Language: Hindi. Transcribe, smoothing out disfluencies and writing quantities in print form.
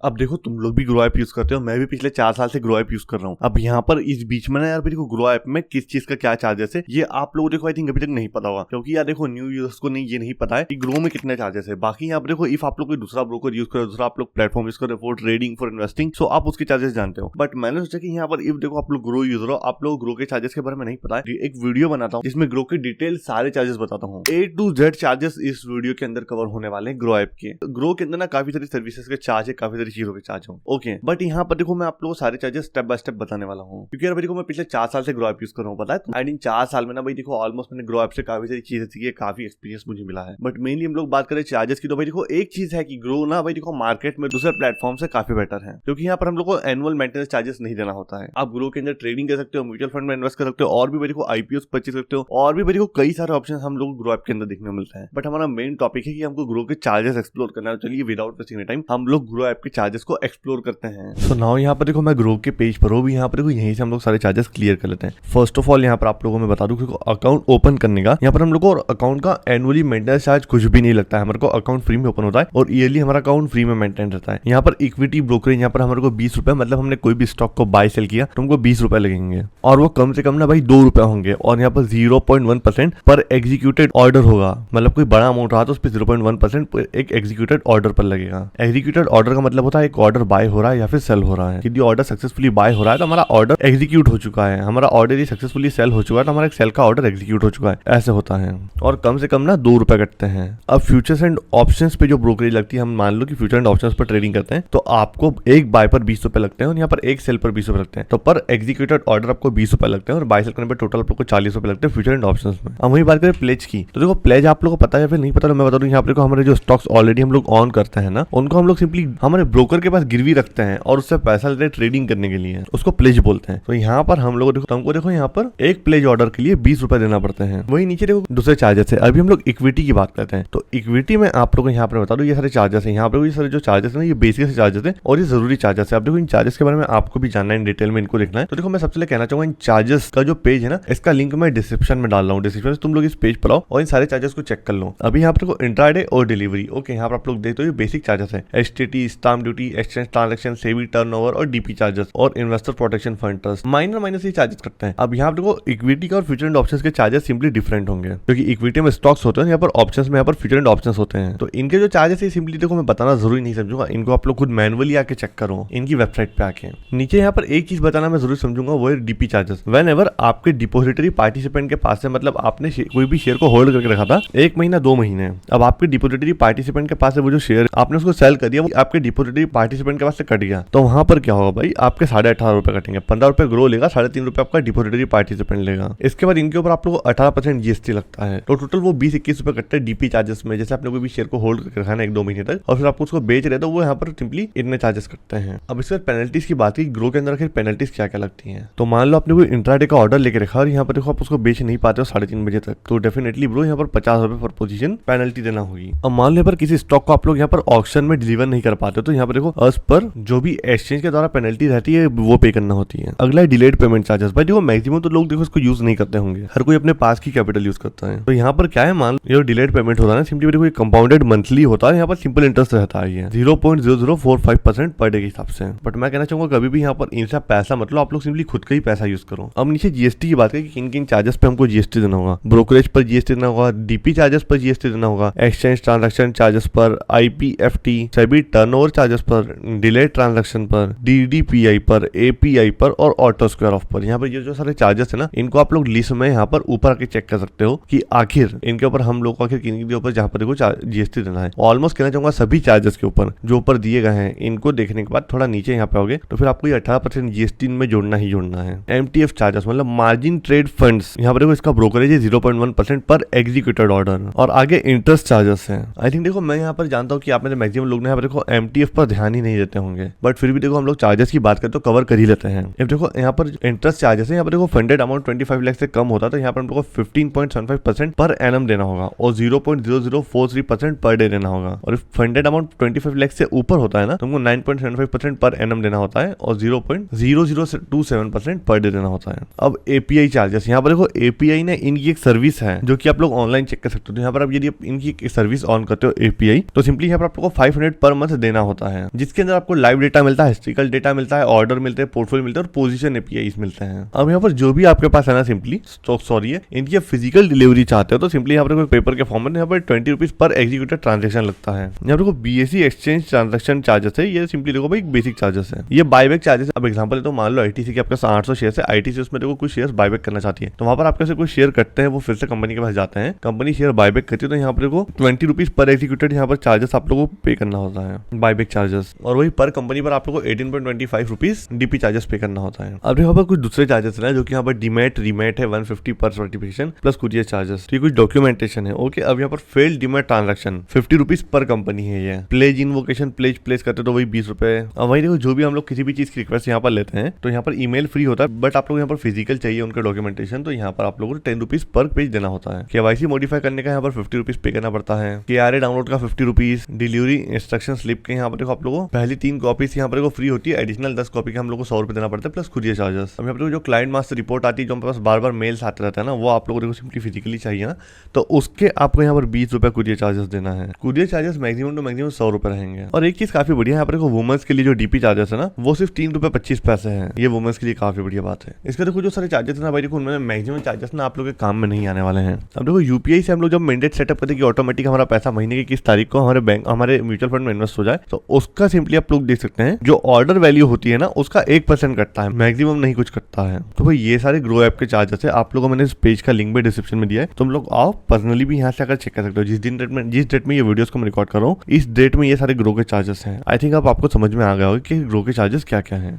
अब देखो तुम लोग भी ग्रो ऐप यूज करते हो, मैं भी पिछले 4 साल से ग्रो ऐप यूज कर रहा हूँ। अब यहाँ पर इस बीच में ना यार देखो ग्रो ऐप में किस चीज का क्या चार्जेस है ये आप लोगों देखो आई थिंक अभी तक नहीं पता होगा, क्योंकि यार देखो न्यू यूजर्स को ये नहीं पता है कि ग्रो में कितने चार्जेस है। बाकी यहाँ पर देखो इफ आप लोग कोई दूसरा ब्रोकर यूज करो, दूसरा आप लोग प्लेटफॉर्म यूज करो फॉर ट्रेडिंग फॉर इन्वेस्टिंग, सो आप उसके चार्जेस जानते हो। बट मैंने सोचा कि यहाँ पर इफ देखो आप लोग ग्रो यूजर हो, आप लोग ग्रो के चार्जेस के बारे में नहीं पता है, एक वीडियो बनाता हूँ जिसमें ग्रो के डिटेल सारे चार्जेस बताता हूँ। A to Z चार्जेस इस वीडियो के अंदर कवर होने वाले हैं ग्रो ऐप के। ग्रो के अंदर ना काफी सारी सर्विसेज के चार्ज है, काफी सारी चीजों के चार्ज हो। ओके, बट यहाँ पर देखो मैं आप लोगों को सारे चार्जेस स्टेप बाय स्टेप बताने वाला हूँ, क्योंकि यार भाई देखो मैं पिछले 4 साल से ग्रो ऐप यूज कर रहा हूँ, पता है। एंड इन 4 साल में ना भाई देखो ऑलमोस्ट मैंने ग्रो ऐप से काफी सारी चीजें सीखी है, काफी एक्सपीरियंस मुझे मिला है। बट मेनली हम लोग बात करें चार्जेस की, तो भाई देखो एक चीज है कि ग्रो ना भाई देखो मार्केट में दूसरे प्लेटफॉर्म से काफी बेटर है, क्योंकि यहाँ पर हम लोग को एनुअल मेंटेनेंस चार्जेस नहीं देना होता है। आप ग्रो के अंदर ट्रेडिंग कर सकते हो, म्यूचुअल फंड में इन्वेस्ट कर सकते हो, और भी भाई देखो आईपीओ परचेज सकते हो, और भी भाई देखो कई सारे ऑप्शन हम लोग ग्रो ऐप के अंदर देखने को मिलता है। बट हमारा मेन टॉपिक है कि हमको ग्रो के चार्जेस एक्सप्लोर करना है। चलिए विदाउट वेस्टिंग टाइम हम लोग ग्रो ऐप के चार्जेस को एक्सप्लोर करते हैं। सो नाउ यहाँ पर देखो मैं ग्रो के पेज पर हूँ, यहाँ पर देखो यहीं से हम लोग सारे चार्जेस क्लियर कर लेते हैं। फर्स्ट ऑफ ऑल यहाँ पर आप लोगों में बता दूं कि अकाउंट ओपन करने का यहाँ पर हम लोग को अकाउंट का एनुअली मेंटेनेंस चार्ज कुछ भी नहीं लगता है। हमारे को अकाउंट फ्री में ओपन होता है और ईयरली हमारा अकाउंट फ्री में मेंटेन रहता है। यहाँ पर इक्विटी ब्रोकरेज यहाँ पर हमारे को 20 रुपए, मतलब हमने कोई भी स्टॉक को बाय सेल किया तो हमको 20 रुपए लगेंगे, और वो कम से कम ना भाई 2 रुपए होंगे। और यहाँ पर 0.1% पर एग्जीक्यूटेड ऑर्डर होगा, मतलब कोई बड़ा अमाउंट रहा तो उस पर 0.1% एक एग्जीक्यूटेड ऑर्डर पर लगेगा। एग्जीक्यूटेड ऑर्डर का मतलब होता है एक ऑर्डर बाय हो रहा है या फिर सेल हो रहा है। यदि ऑर्डर सक्सेसफुली बाय हो रहा है तो हमारा ऑर्डर एग्जीक्यूट हो चुका है, हमारा ऑर्डर सक्सेसफुली सेल हो चुका है तो हमारा एक सेल का ऑर्डर एग्जीक्यूट हो चुका है, ऐसे होता है। और कम से कम ना 2 रुपए कटते हैं। अब फ्यूचर्स एंड ऑप्शंस पे जो ब्रोकरेज लगती है, हम मान लो कि फ्यूचर एंड ऑप्शंस पर ट्रेडिंग करते हैं तो आपको एक बाय पर 20 रुपए लगते हैं और यहाँ पर एक सेल पर 20 रुपए लगते हैं, तो पर एग्जीक्यूटेड ऑर्डर आपको 20 रुपए लगते हैं और बाय सेल करने पर टोटल आपको 40 रुपए लगते हैं फ्यूचर एंड ऑप्शंस में। अब वही बात करें प्लेज की, तो देखो प्लेज आप लोगों को पता है या फिर नहीं पता, तो मैं बता दूं यहाँ पर हमारे जो स्टॉक्स ऑलरेडी हम लोग ऑन करते हैं ना, उनको हम लोग सिंपली हमारे ब्रोकर के पास गिरवी रखते हैं और उससे पैसा लेते हैं ट्रेडिंग करने के लिए, उसको प्लेज बोलते हैं। तो यहाँ पर हम लोग देखो यहाँ पर एक प्लेज ऑर्डर के लिए 20 रुपए देना पड़ते हैं। वही नीचे देखो दूसरे चार्जेस है। अभी हम लोग इक्विटी की बात करते हैं, तो इक्विटी में आप लोगों को यहाँ पर बता दो ये सारे चार्जेस है। यहाँ पर ये सारे जो चार्जेस है ना, ये बेसिक से चार्जेस है और ये जरूरी चार्जेस है। आप देखो इन चार्जेस के बारे में आपको भी जानना है, इन डिटेल में इनको देखना है। तो देखो मैं सबसे पहले कहना चाहूंगा इन चार्जेस का जो पेज है ना, इसका लिंक मैं डिस्क्रिप्शन में डाल रहा हूँ। डिस्क्रिप्शन से तुम लोग इस पेज पर आओ और इन सारे चार्जेस को चेक कर लो। अभी यहाँ पर इंट्राडे और डिलीवरी, ओके, यहाँ पर आप लोग देखते हो ये बेसिक चार्जेस है। STT, stamp duty, exchange transaction, SEBI turnover और डीपी चार्जेस और investor protection fund trust, minor से चार्जेस करते हैं। अब यहाँ पर देखो इक्विटी का और फ्यूचर एंड ऑप्शंस के चार्जेस सिंपली डिफरेंट होंगे, क्योंकि इक्विटी में स्टॉक्स होते हैं, यहाँ पर ऑप्शंस में यहाँ पर फ्यूचर एंड ऑप्शंस होते हैं। तो इनके जो चार्जेस है सिंपली देखो मैं बताना जरूरी नहीं समझूंगा, इनको आप लोग खुद मैनुअली आके चेक करो इनकी वेबसाइट पे आके। नीचे यहाँ पर एक चीज बताना मैं जरूर समझूंगा, वो है डीपी चार्जेस। वेन एवर आपके डिपोजिटरी पार्टिसिपेंट के पास है, मतलब आपने कोई भी शेयर को होल्ड करके रखा था 1 महीना 2 महीने, अब आपके डिपोजिटरी पार्टिसिपेंट के पास है वो जो शेयर आपने उसको सेल कर दिया, वो आपके डिपोजिटरी पार्टिसिपेंट के पास से कट गया, तो वहां पर क्या होगा भाई, आपके 18.5 रुपए कटेंगे। 15 रुपए ग्रो लेगा, 3.5 रुपए आपका डिपोजिटरी पार्टिसिपेंट लेगा। इसके बाद इनके ऊपर आप लोग को 18% जीएसटी लगता है, तो टोटल वो 20-21 रुपए कटते हैं डीपी चार्जेस में। जैसे आपने कोई भी शेयर को होल्ड करके रखा है 1-2 महीने तक और फिर आपको उसको बेच रहे तो वो यहाँ पर सिंपली इतने चार्जेस कटते हैं। अब इसके बाद पेनल्टीज की बात की, ग्रो के अंदर आखिर पेनल्टीज क्या क्या लगती हैं। तो मान लो आपने कोई इंट्राडे का ऑर्डर लेके रखा और यहाँ पर देखो आप उसको बेच नहीं पाते हो 3:30 बजे तक, तो डेफिनेटली ब्रो यहाँ पर 50 रुपए पर पोजीशन पेनल्टी देना होगी। अब मान लो पर किसी स्टॉक को आप लोग यहाँ पर ऑक्शन में डिलीवर नहीं कर पाते, तो यहाँ पर देखो अस पर जो भी एक्सचेंज के द्वारा पेनल्टी रहती है वो पे करना होती है। अगला है डिलेड पेमेंट चार्जेस। भाई देखो मैक्सिमम तो लोग देखो इसको यूज नहीं करते होंगे, हर कोई अपने पास की कैपिटल यूज करता है। तो यहाँ पर क्या है, मान लो डिलेड पेमेंट होता है ना, सिंपली देखो कंपाउंडेड मंथली होता है, यहाँ पर सिंपल इंटरेस्ट रहता है 0.0045% पर डे के हिसाब से। बट मैं कहना चाहूंगा कभी भी यहाँ पर इनसे पैसा मतलब आप लोग सिंपली खुद का ही पैसा यूज करो। अब नीचे जीएसटी की बात करें कि किन किन चार्जेस पे हमको जीएसटी देना होगा। ब्रोकरेज पर जीएसटी देना होगा, डीपी चार्जेस पर जीएसटी देना होगा, एक्सचेंज ट्रांजैक्शन चार्जेस पर, आईपीएफटी, सेबी टर्नओवर चार्जेस पर, डिलेड ट्रांजैक्शन पर, डीडीपीआई पर, एपीआई पर और ऑटो स्क्वायर ऑफ पर। यहाँ पर ये जो सारे चार्जेस है ना, इनको आप लोग लिस्ट में यहाँ पर ऊपर आके चेक कर सकते हो कि आखिर इनके ऊपर हम लोग को आखिर किन के ऊपर जहाँ पर देखो जीएसटी देना है। ऑलमोस्ट कहना चाहूंगा सभी चार्जेस के ऊपर जो ऊपर दिए गए हैं, इनको देखने के बाद थोड़ा नीचे यहाँ पे आओगे तो फिर आपको 18% जीएसटी इनमें जोड़ना ही जोड़ना है। एमटीएफ चार्जेस मतलब मार्जिन ट्रेड फंड्स, यहाँ पर देखो इसका ब्रोकरेज है 0.1% पर एग्जीक्यूटेड ऑर्डर। और आगे इंटरेस्ट चार्जेस है। आई थिंक देखो मैं यहाँ पर जानता हूँ कि आप में मैक्सिमम लोग यहाँ पर देखो एमटीएफ पर ध्यान ही नहीं देते होंगे, बट फिर भी देखो हम लोग चार्जेस की बात करते तो कवर कर ही लेते हैं। अब देखो यहाँ पर इंटरेस्ट चार्जेस है, यहाँ पर देखो फंडेड अमाउंट 25 लाख से कम होता है तो यहाँ पर हमको 15.75% पर एनम देना होगा और 0.0043% पर डे देना होगा। और फंडेड अमाउंट 25 लाख से ऊपर होता है ना, तुमको 9.75% पर एनम देना होता है और 0.0027% पर डे देना होता है। अब एपीआई चार्जेस, यहाँ पर देखो एपीआई ने इनकी एक सर्विस है जो कि आप लोग ऑनलाइन चेक कर सकते हो। तो यहाँ पर आप यदि इनकी एक सर्विस ऑन करते हो एपीआई, तो सिंपली यहाँ पर आप लोग को 500 पर मंथ देना होता होता है, जिसके अंदर आपको लाइव डेटा मिलता है, हिस्ट्रिकल डेटा मिलता है, ऑर्डर मिलते हैं, पोर्टफोलियो मिलता है और पोजीशन एपीआई मिलते हैं। अब यहाँ पर जो भी आपके पास है ना, सिंपली सॉरी है, इनकी फिजिकल डिलीवरी चाहते हो तो सिंपली यहाँ पर पेपर के फॉर्म में यहाँ पर 20 रुपीज पर एग्जीक्यूटेड ट्रांजेक्शन लगता है। यहाँ पर बीएससी एक्सचेंज ट्रांजेक्शन चार्जेस है, ये सिंपली देखो भाई बेसिक चार्जेस है। ये बायबैक चार्जेस, अब एग्जांपल तो मान लो आईटीसी के आपके 800 शेयर है, आईटीसी उसमें देखो कुछ शेयर बायबैक करना चाहती है, तो वहां पर आपके से कुछ शेयर कटते हैं, वो फिर से कंपनी के पास जाते हैं, कंपनी शेयर बायबैक करती है, तो यहाँ पर देखो 20 रुपीज पर एग्जीक्यूटेड यहाँ पर चार्जेस आप लोगों को पे करना होता है, बायबैक चार्जेस। और वही पर कंपनी पर आप लोगों को 18.25 रुपीज डीपी चार्जेस पे करना होता है। अब यहाँ पर कुछ दूसरे चार्जेस है जो कि यहाँ पर डीमेट रीमेट है 150 पर सर्टिफिकेशन प्लस कुरियर चार्जेस, तो ये कुछ डॉक्यूमेंटेशन है। ओके, अब यहाँ पर failed demat transaction 50 rupees per company है। ये प्लेज इन्वोकेशन प्लेज प्लेस करते तो वही 20 रुपए। अब वही देखो जो भी हम लोग किसी भी चीज की रिक्वेस्ट यहाँ पर लेते हैं तो यहाँ पर ईमेल फ्री होता है, बट आप लोग यहाँ पर फिजिकल चाहिए उनके डॉक्यूमेंटेशन, तो यहाँ पर आप लोगों को 10 रुपीज पर पेज देना होता है। केवाईसी मॉडिफाई करने का यहाँ पर 50 रुपीज पे करना पड़ता है। KRA डाउनलोड का 50 रुपीज, डिलीवरी इंस्ट्रक्शन स्लिप के यहाँ पर देखो आप लोगों को पहली 3 कॉपीज यहाँ पर फ्री होती है, एडिशनल 10 कॉपी के हम लोग को 100 रुपए देना पड़ता है प्लस कुरियर चार्जेस। अब यहाँ पर जो क्लाइंट मास्टर रिपोर्ट आती है, जो हमारे पास बार बार मेल्स आते रहता है ना, वो आप लोगों को सिंपली फिजिकली चाहिए ना, तो उसके आपको यहाँ पर 20 रुपए कुरियर चार्जेस देना है। Courier charges maximum to maximum 100 रुपए रहेंगे। और एक चीज काफी बढ़िया, यहाँ पर देखो वुमेन्स के लिए जो डीपी चार्जेस है ना, वो सिर्फ 3 रुपए 25 पैसे हैं। ये वुमेन्स के लिए काफी बढ़िया बात है। इसके देखो जो सारे चार्जेस ना भाई देखो, उनमें मैक्सिमम चार्जेस ना आप लोग के काम में नहीं आने वाले हैं। अब देखो यूपीआई से हम लोग जब मैंडेट सेटअप करते हैं कि ऑटोमेटिक हमारा पैसा महीने की किस तारीख को हमारे बैंक हमारे म्यूचुअल फंड में इन्वेस्ट हो जाए, तो उसका सिंपली आप लोग देख सकते हैं जो ऑर्डर वैल्यू होती है ना, उसका 1% कटता है, मैक्सिमम नहीं कुछ कटता है। तो भाई ये सारे ग्रो ऐप के चार्जेस है, आप लोगों को मैंने इस पेज का लिंक भी डिस्क्रिप्शन में दिया है, तुम लोग आओ पर्सनली भी यहाँ से आकर चेक कर सकते हो। जिस डेट में ये वीडियोस को मैं रिकॉर्ड कर रहा हूँ, इस डेट में ये सारे ग्रो के चार्जेस हैं। आई थिंक अब आपको समझ में आ गया होगा कि ग्रो के चार्जेस क्या क्या हैं।